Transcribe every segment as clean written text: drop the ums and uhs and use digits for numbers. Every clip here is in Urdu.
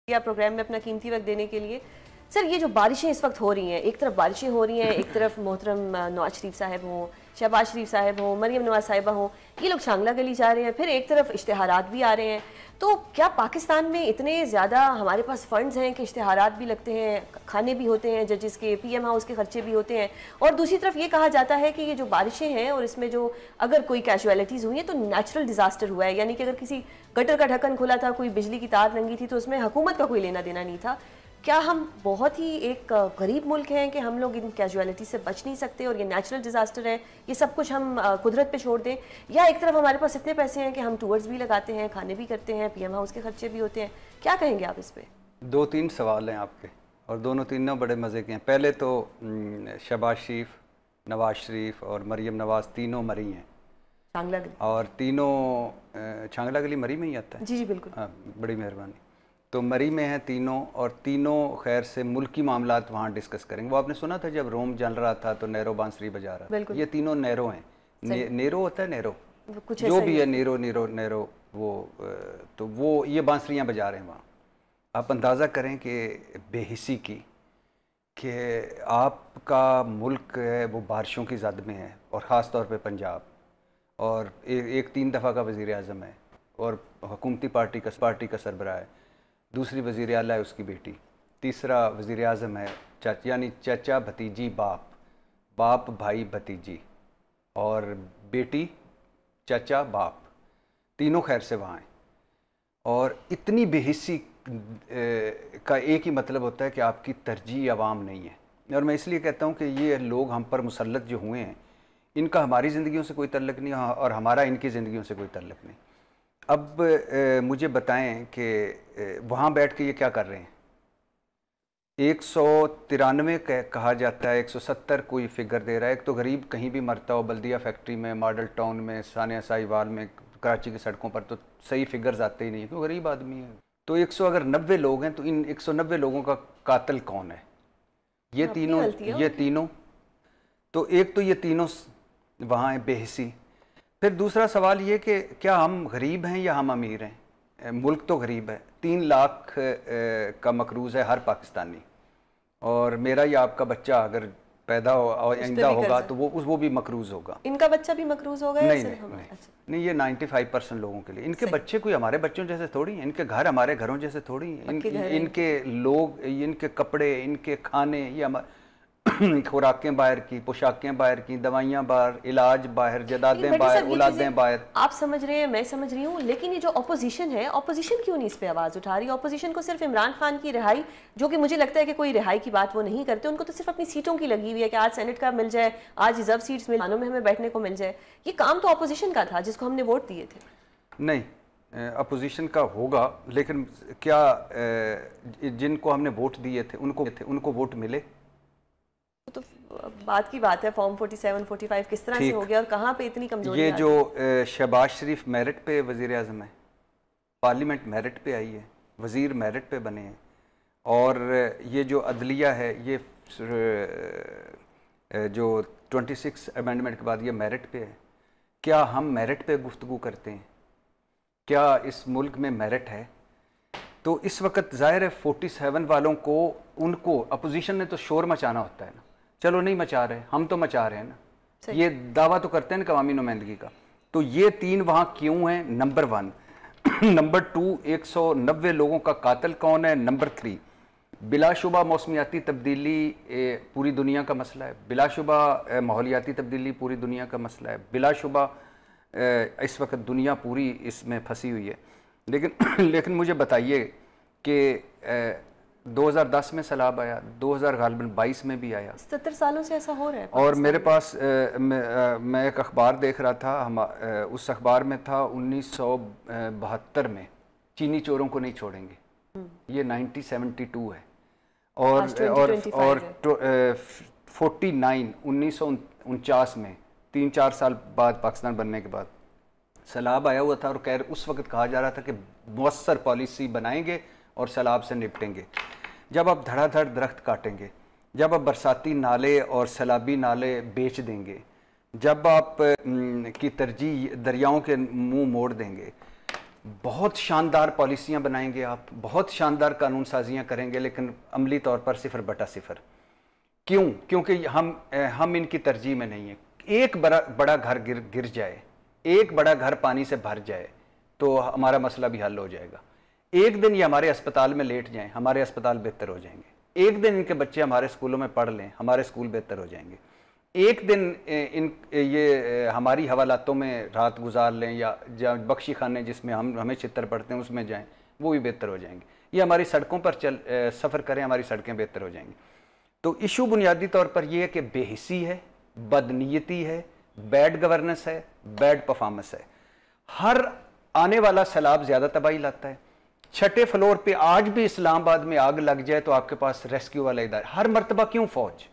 یا پروگرام میں اپنا قیمتی وقت دینے کے لیے۔ سر یہ جو بارشیں اس وقت ہو رہی ہیں، ایک طرف بارشیں ہو رہی ہیں، ایک طرف محترم نواز شریف صاحب ہوں، شہباز شریف صاحب ہوں، مریم نواز صاحبہ ہوں، یہ لوگ شانگلہ گلی جا رہے ہیں، پھر ایک طرف اشتہارات بھی آ رہے ہیں۔ تو کیا پاکستان میں اتنے زیادہ ہمارے پاس فنڈز ہیں کہ اشتہارات بھی لگتے ہیں، کھانے بھی ہوتے ہیں ججز کے، پی ایم ہاؤس کے خرچے بھی ہوتے ہیں، اور دوسری طرف یہ کہا جاتا ہے کہ یہ جو بارشیں ہیں اور اس میں جو اگر کوئی کیجویلٹیز ہوئی ہیں تو نیچرل ڈیزاسٹر ہوا ہے، یعنی کہ اگر کسی گٹر کا ڈھکن کھلا تھا، کوئی بجلی کی تار ننگی تھی تو اس میں حکومت کا کوئی لینا دینا نہیں تھا۔ کیا ہم بہت ہی ایک غریب ملک ہیں کہ ہم لوگ ان کیجویلٹی سے بچ نہیں سکتے اور یہ نیچرل ڈیزاسٹر ہے، یہ سب کچھ ہم قدرت پہ چھوڑ دیں، یا ایک طرف ہمارے پاس اتنے پیسے ہیں کہ ہم ٹورز بھی لگاتے ہیں، کھانے بھی کرتے ہیں، پی ایم ہاؤس کے خرچے بھی ہوتے ہیں؟ کیا کہیں گے آپ اس پہ؟ دو تین سوال ہیں آپ کے اور تینوں بڑے مزے کے ہیں۔ پہلے تو شہباز شریف، نواز شریف اور مریم نواز تینوں مری ہیں، شانگلہ گلی، اور تینوں شانگلہ گلی مری میں ہی آتا ہے؟ جی بالکل، ہاں، بڑی مہربانی۔ تو مری میں ہیں تینوں، اور تینوں خیر سے ملکی معاملات وہاں ڈسکس کریں گے۔ وہ آپ نے سنا تھا جب روم جل رہا تھا تو نیرو بانسری بجا رہا تھا، یہ تینوں نیرو ہیں، نیرو ہوتا ہے، نیرو جو بھی ہے، نیرو نیرو نیرو، وہ یہ بانسریاں بجا رہے ہیں وہاں۔ آپ اندازہ کریں کہ بے حسی کی، کہ آپ کا ملک ہے وہ بارشوں کی زد میں ہے، اور خاص طور پہ پنجاب، اور ایک 3 دفعہ کا وزیر اعظم ہے، اور حکومتی پارٹی کا سربراہ ہے، دوسری وزیر اعلیٰ ہے اس کی بیٹی، تیسرا وزیر اعظم ہے یعنی چچا بھتیجی باپ بھائی بھتیجی، اور بیٹی چچا باپ، تینوں خیر سے وہاں ہیں۔ اور اتنی بے حسی کا ایک ہی مطلب ہوتا ہے کہ آپ کی ترجیح عوام نہیں ہے۔ اور میں اس لیے کہتا ہوں کہ یہ لوگ ہم پر مسلط جو ہوئے ہیں، ان کا ہماری زندگیوں سے کوئی تعلق نہیں، اور ہمارا ان کی زندگیوں سے کوئی تعلق نہیں۔ اب مجھے بتائیں کہ وہاں بیٹھ کے یہ کیا کر رہے ہیں؟ 193 کہا جاتا ہے، 170 کوئی فگر دے رہا ہے۔ ایک تو غریب کہیں بھی مرتا ہو، بلدیہ فیکٹری میں، ماڈل ٹاؤن میں، ثانیہ ساہیوال میں، کراچی کی سڑکوں پر، تو صحیح فگرز آتے ہی نہیں ہیں، کیوں غریب آدمی ہے۔ تو 190 لوگ ہیں، تو ان 190 لوگوں کا قاتل کون ہے؟ یہ تینوں۔ تو ایک تو یہ تینوں وہاں ہیں بے حسی۔ پھر دوسرا سوال یہ کہ کیا ہم غریب ہیں یا ہم امیر ہیں؟ ملک تو غریب ہے، 3 لاکھ کا مقروض ہے ہر پاکستانی، اور میرا یا آپ کا بچہ اگر پیدا ہو اور آئندہ ہوگا تو وہ بھی مقروض ہوگا۔ ان کا بچہ بھی مقروض ہوگا؟ نہیں، یہ 95% لوگوں کے لیے۔ ان کے بچے کوئی ہمارے بچوں جیسے تھوڑی ہیں، ان کے گھر ہمارے گھروں جیسے تھوڑی ہیں، ان کے لوگ، ان کے کپڑے، ان کے کھانے، یہ خوراکیں باہر کی، پوشاکیں باہر کی، دوائیاں باہر، علاج باہر، جدادیں باہر، اولادیں باہر۔ آپ سمجھ رہے ہیں، میں سمجھ رہی ہوں، لیکن یہ جو اپوزیشن ہے، اپوزیشن کیوں نہیں اس پہ آواز اٹھا رہی؟ اپوزیشن کو صرف عمران خان کی رہائی، جو کہ مجھے لگتا ہے کہ کوئی رہائی کی بات وہ نہیں کرتے، ان کو تو صرف اپنی سیٹوں کی لگی ہوئی ہے کہ آج سینٹ کا مل جائے، آج ریزرو سیٹس میں ہمیں بیٹھنے کو مل جائے۔ یہ کام تو اپوزیشن کا تھا جس کو ہم نے ووٹ دیے تھے۔ نہیں، اپوزیشن کا ہوگا، لیکن کیا جن کو ہم نے ووٹ دیے تھے ان کو ووٹ ملے؟ تو بات کی بات ہے، فارم 47 45 کس طرح سے ہو گیا اور کہاں پہ اتنی کمزوری؟ یہ جو شہباز شریف میرٹ پہ وزیر اعظم ہے، پارلیمنٹ میرٹ پہ آئی ہے، وزیر میرٹ پہ بنے ہیں، اور یہ جو عدلیہ ہے، یہ جو 26 امینڈمنٹ کے بعد یہ میرٹ پہ ہے۔ کیا ہم میرٹ پہ گفتگو کرتے ہیں؟ کیا اس ملک میں میرٹ ہے؟ تو اس وقت ظاہر ہے 47 والوں کو، ان کو اپوزیشن نے تو شور مچانا ہوتا ہے نا، چلو نہیں مچا رہے، ہم تو مچا رہے ہیں نا، یہ دعویٰ تو کرتے ہیں نا عوامی نمائندگی کا۔ تو یہ 3 وہاں کیوں ہیں؟ نمبر 1۔ نمبر 2، 190 لوگوں کا قاتل کون ہے؟ نمبر 3، بلا شبہ موسمیاتی تبدیلی پوری دنیا کا مسئلہ ہے، بلا شبہ ماحولیاتی تبدیلی پوری دنیا کا مسئلہ ہے، بلا شبہ اس وقت دنیا پوری اس میں پھنسی ہوئی ہے۔ لیکن مجھے بتائیے کہ 2010 میں سیلاب آیا، 2022 میں بھی آیا، 70 سالوں سے ایسا ہو رہا ہے۔ اور میرے پاس میں ایک اخبار دیکھ رہا تھا، اس اخبار میں تھا 1972 میں چینی چوروں کو نہیں چھوڑیں گے، یہ 1972 ہے، اور 1949 میں 3-4 سال بعد پاکستان بننے کے بعد سیلاب آیا ہوا تھا، اور اس وقت کہا جا رہا تھا کہ مؤثر پالیسی بنائیں گے اور سیلاب سے نپٹیں گے۔ جب آپ دھڑا دھڑ درخت کاٹیں گے، جب آپ برساتی نالے اور سیلابی نالے بیچ دیں گے، جب آپ کی ترجیح دریاؤں کے منہ موڑ دیں گے، بہت شاندار پالیسیاں بنائیں گے آپ, بہت شاندار قانون سازیاں کریں گے, لیکن عملی طور پر 0/0. کیوں؟ کیونکہ ہم ان کی ترجیح میں نہیں ہیں. ایک بڑا گھر گر جائے, ایک بڑا گھر پانی سے بھر جائے تو ہمارا مسئلہ بھی حل ہو جائے گا. ایک دن یہ ہمارے اسپتال میں لیٹ جائیں, ہمارے اسپتال بہتر ہو جائیں گے. ایک دن ان کے بچے ہمارے اسکولوں میں پڑھ لیں, ہمارے اسکول بہتر ہو جائیں گے. ایک دن یہ ہماری حوالاتوں میں رات گزار لیں, یا بخشی خانے جس میں ہمیں چھتر پڑتے ہیں اس میں جائیں, وہ بھی بہتر ہو جائیں گے. یہ ہماری سڑکوں پر سفر کریں, ہماری سڑکیں بہتر ہو جائیں گی. تو ایشو بنیادی طور پر یہ ہے کہ بے حسی ہے, بدنیتی ہے, بیڈ گورننس ہے, بیڈ پرفارمنس ہے. ہر آنے والا سیلاب زیادہ تباہی لاتا ہے. 6 فلور پہ آج بھی اسلام آباد میں آگ لگ جائے تو آپ کے پاس ریسکیو والا ادارہ. ہر مرتبہ کیوں فوج؟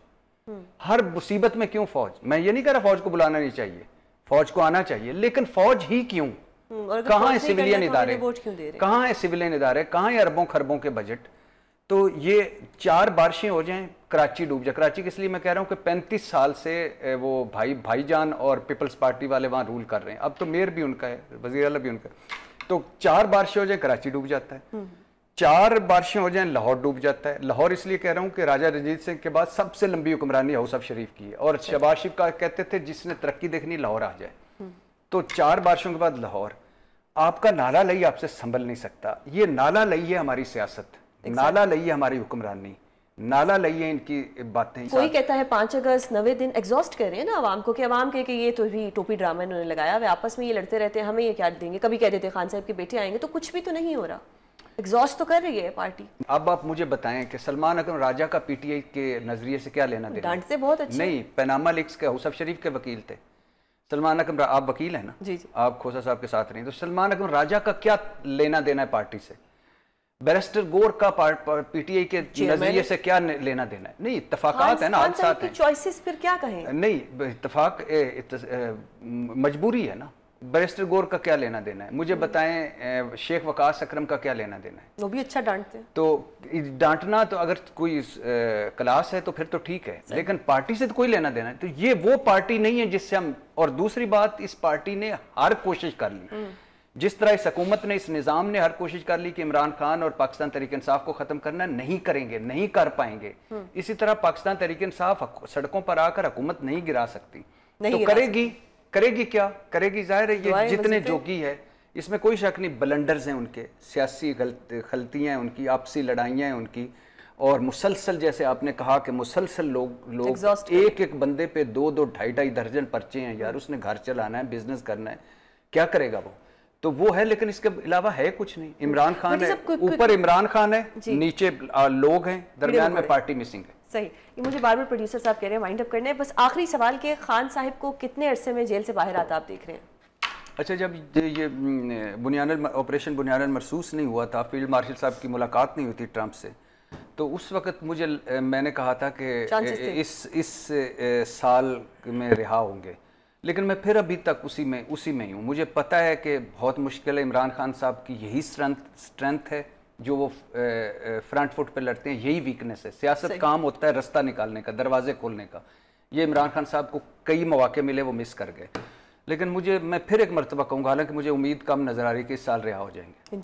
ہر مصیبت میں کیوں فوج؟ میں یہ نہیں کہہ رہا فوج کو بلانا نہیں چاہیے, فوج کو آنا چاہیے, لیکن فوج ہی کیوں؟ کہاں ہے سویلین ادارے, کہاں ہے سویلین ادارے, کہاں ہے اربوں خربوں کے بجٹ؟ تو یہ 4 بارشیں ہو جائیں کراچی ڈوب جائے. کراچی کے اس لیے میں کہہ رہا ہوں کہ 35 سال سے وہ بھائی جان اور پیپلز پارٹی والے وہاں رول کر رہے ہیں. اب تو میئر بھی ان کا ہے, وزیر اعلیٰ بھی ان کا ہے. تو 4 بارشیں ہو جائیں کراچی ڈوب جاتا ہے, 4 بارشیں ہو جائیں لاہور ڈوب جاتا ہے. لاہور اس لیے کہہ رہا ہوں کہ راجہ رنجیت سنگھ کے بعد سب سے لمبی حکمرانی ہاؤس آف شریف کی ہے, اور شہباز شریف کا کہتے تھے جس نے ترقی دیکھنی لاہور آ جائے. تو 4 بارشوں کے بعد لاہور. آپ کا نالا لئی آپ سے سنبھل نہیں سکتا. یہ نالا لئی ہے ہماری سیاست, نالا لئی ہے ہماری حکمرانی, نالا لئی ہے ان کی باتیں. کوئی کہتا ہے 5 اگست 90 دن ایگزاسٹ کر رہے ہیں نا عوام کو, کہ عوام کہ یہ تو بھی ٹوپی ڈرامہ انہوں نے لگایا ہوا, آپس میں یہ لڑتے رہتے ہیں, ہمیں یہ کیا دیں گے. کبھی کہہ دیتے خان صاحب کے بیٹے آئیں گے, تو کچھ بھی تو نہیں ہو رہا. ایگزاسٹ تو کر رہی ہے پارٹی. اب آپ مجھے بتائیں کہ سلمان اکرم راجہ کا پی ٹی آئی کے نظریے سے کیا لینا دینا؟ ڈانٹتے بہت اچھے نہیں, پیناما لیکس کے ہاؤس آف شریف کے وکیل تھے سلمان اکرم. آپ وکیل ہیں نا, جی آپ کھوسا صاحب کے ساتھ رہی. تو سلمان اکرم راجہ کا کیا لینا دینا ہے پارٹی سے؟ بیرسٹر گور کا پی ٹی آئی کے نظریے سے کیا لینا دینا ہے؟ نہیں, اتفاقات ہیں نا, حادثات ہیں. چوائسز پھر کیا کہیں؟ نہیں, اتفاق مجبوری ہے نا. بیرسٹر گور کا کیا لینا دینا ہے؟ مجھے بتائیں شیخ وقاص اکرم کا کیا لینا دینا ہے؟ وہ بھی اچھا ڈانٹتے ہیں. تو ڈانٹنا تو اگر کوئی کلاس ہے تو پھر تو ٹھیک ہے, لیکن پارٹی سے تو کوئی لینا دینا ہے. تو یہ وہ پارٹی نہیں ہے جس سے ہم. اور دوسری بات, اس پارٹی نے ہر کوشش کر لی, جس طرح اس حکومت نے, اس نظام نے ہر کوشش کر لی کہ عمران خان اور پاکستان تحریک انصاف کو ختم کرنا, نہیں کریں گے, نہیں کر پائیں گے. اسی طرح پاکستان تحریک انصاف سڑکوں پر آ کر حکومت نہیں گرا سکتی. تو کرے گی کیا کرے گی؟ ظاہر ہے یہ جتنے جوگی ہے, اس میں کوئی شک نہیں. بلنڈرز ہیں ان کے, سیاسی غلطیاں ہیں ان کی, آپسی لڑائیاں ہیں ان کی, اور مسلسل جیسے آپ نے کہا کہ مسلسل لوگ ایک بندے پہ 2-2 درجن پرچے ہیں. یار اس نے گھر چلانا ہے, بزنس کرنا ہے, کیا کرے گا وہ؟ تو وہ ہے, لیکن اس کے علاوہ ہے کچھ نہیں. عمران خان ہے, اوپر عمران خان ہے, نیچے لوگ ہیں, درمیان میں پارٹی مسنگ ہے. صحیح. یہ مجھے بار بار پروڈیوسر صاحب کہہ رہے ہیں وائنڈ اپ کرنے. بس آخری سوال کہ خان صاحب کو کتنے عرصے میں جیل سے باہر آتا آپ دیکھ رہے ہیں؟ اچھا, جب یہ آپریشن بنیاد المرصوص نہیں ہوا تھا, فیلڈ مارشل صاحب کی ملاقات نہیں ہوئی ٹرمپ سے, تو اس وقت میں نے کہا تھا کہ اس سال میں رہا ہوں گے, لیکن میں پھر ابھی تک اسی میں ہی ہوں. مجھے پتہ ہے کہ بہت مشکل ہے. عمران خان صاحب کی یہی اسٹرینتھ ہے جو وہ فرنٹ فٹ پہ لڑتے ہیں, یہی ویکنس ہے. سیاست کام ہوتا ہے رستہ نکالنے کا, دروازے کھولنے کا. یہ عمران خان صاحب کو کئی مواقع ملے, وہ مس کر گئے. لیکن میں پھر ایک مرتبہ کہوں گا, حالانکہ مجھے امید کم نظر آ رہی کہ اس سال رہا ہو جائیں گے.